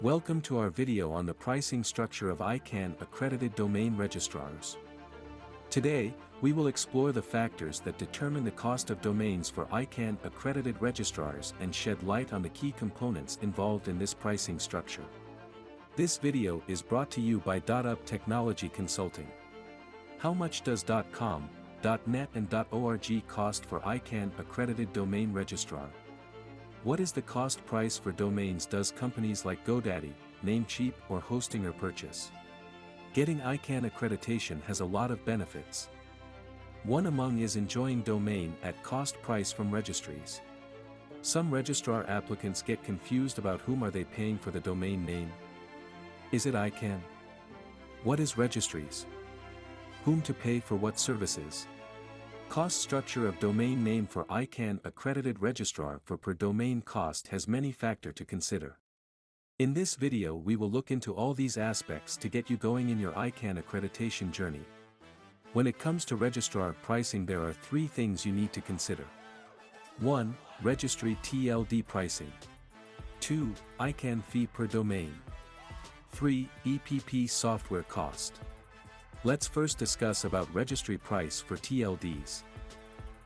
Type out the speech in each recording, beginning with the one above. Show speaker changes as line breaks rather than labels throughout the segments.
Welcome to our video on the pricing structure of ICANN Accredited Domain Registrars. Today, we will explore the factors that determine the cost of domains for ICANN Accredited Registrars and shed light on the key components involved in this pricing structure. This video is brought to you by Dotup Technology Consulting. How much does .com, .net and .org cost for ICANN Accredited Domain Registrar? What is the cost price for domains does companies like GoDaddy, Namecheap or Hostinger purchase? Getting ICANN accreditation has a lot of benefits. One among is enjoying domain at cost price from registries. Some registrar applicants get confused about whom are they paying for the domain name. Is it ICANN? What is registries? Whom to pay for what services? Cost structure of domain name for ICANN Accredited Registrar for per domain cost has many factors to consider. In this video we will look into all these aspects to get you going in your ICANN accreditation journey. When it comes to registrar pricing there are three things you need to consider. 1. Registry TLD pricing. 2. ICANN fee per domain. 3. EPP software cost. Let's first discuss about registry price for TLDs.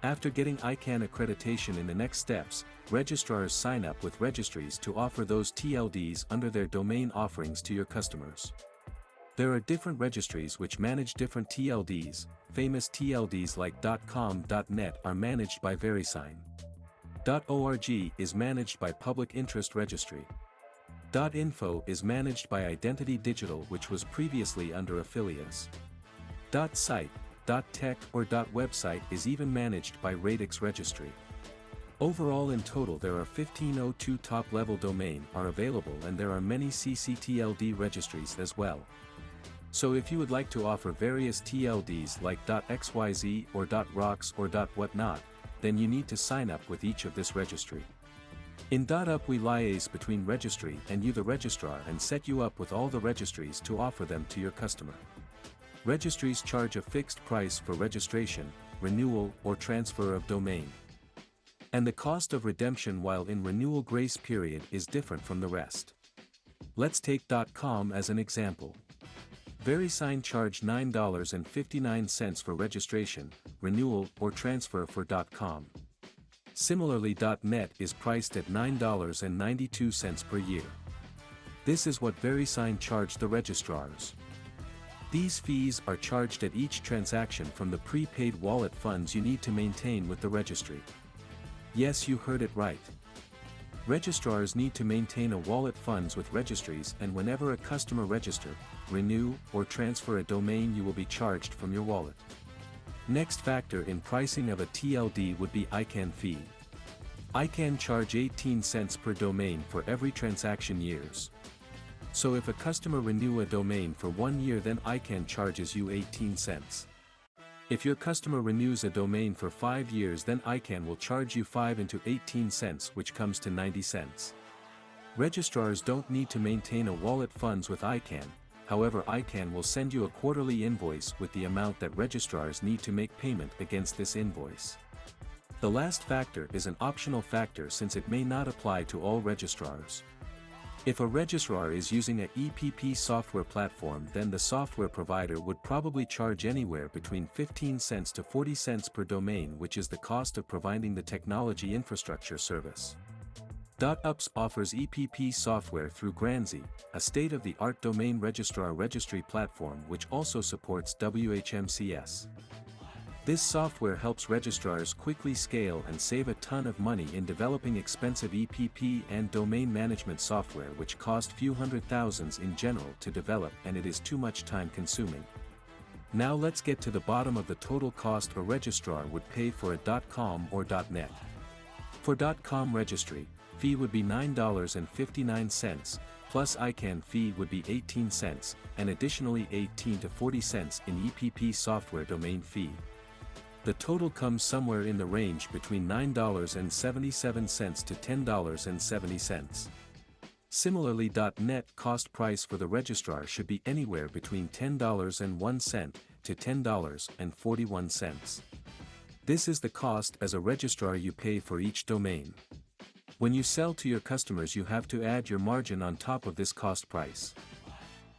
After getting ICANN accreditation in the next steps, registrars sign up with registries to offer those TLDs under their domain offerings to your customers. There are different registries which manage different TLDs. Famous TLDs like .com, .net are managed by VeriSign. .org is managed by Public Interest Registry. .info is managed by Identity Digital which was previously under Affiliates. .site, .tech or .website is even managed by Radix Registry. Overall in total there are 1502 top-level domain are available and there are many ccTLD registries as well. So if you would like to offer various TLDs like .xyz or .rocks or .whatnot, then you need to sign up with each of this registry. In Dotup we liaise between registry and you the registrar and set you up with all the registries to offer them to your customer. Registries charge a fixed price for registration, renewal or transfer of domain. And the cost of redemption while in renewal grace period is different from the rest. Let's take .com as an example. VeriSign charge $9.59 for registration, renewal or transfer for .com. Similarly .net is priced at $9.92 per year. This is what VeriSign charged the registrars. These fees are charged at each transaction from the prepaid wallet funds you need to maintain with the registry. Yes, you heard it right. Registrars need to maintain a wallet funds with registries and whenever a customer register, renew or transfer a domain you will be charged from your wallet. Next factor in pricing of a TLD would be ICANN fee. ICANN charge 18 cents per domain for every transaction years. So if a customer renew a domain for 1 year then ICANN charges you 18 cents. If your customer renews a domain for 5 years then ICANN will charge you 5 into 18 cents which comes to 90 cents. Registrars don't need to maintain a wallet funds with ICANN. However, ICANN will send you a quarterly invoice with the amount that registrars need to make payment against this invoice. The last factor is an optional factor since it may not apply to all registrars. If a registrar is using a EPP software platform then the software provider would probably charge anywhere between 15 cents to 40 cents per domain which is the cost of providing the technology infrastructure service. Dotup offers EPP software through Granzy, a state-of-the-art domain registrar registry platform which also supports WHMCS. This software helps registrars quickly scale and save a ton of money in developing expensive EPP and domain management software which cost few hundred thousands in general to develop and it is too much time consuming. Now let's get to the bottom of the total cost a registrar would pay for a .com or .net. For .com registry, fee would be $9.59, plus ICANN fee would be 18 cents, and additionally 18 to 40 cents in EPP software domain fee. The total comes somewhere in the range between $9.77 to $10.70. Similarly, .net cost price for the registrar should be anywhere between $10.01 to $10.41. This is the cost as a registrar you pay for each domain. When you sell to your customers, you have to add your margin on top of this cost price.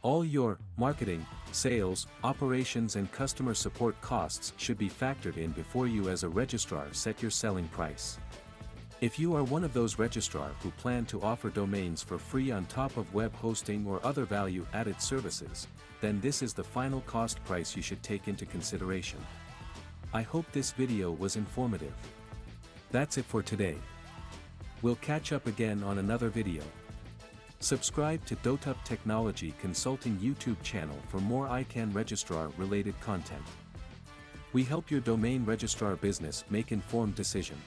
All your marketing, sales, operations and customer support costs should be factored in before you as a registrar set your selling price. If you are one of those registrars who plan to offer domains for free on top of web hosting or other value-added services, then this is the final cost price you should take into consideration. I hope this video was informative. That's it for today. We'll catch up again on another video. Subscribe to Dotup Technology Consulting YouTube channel for more ICANN registrar related content. We help your domain registrar business make informed decisions.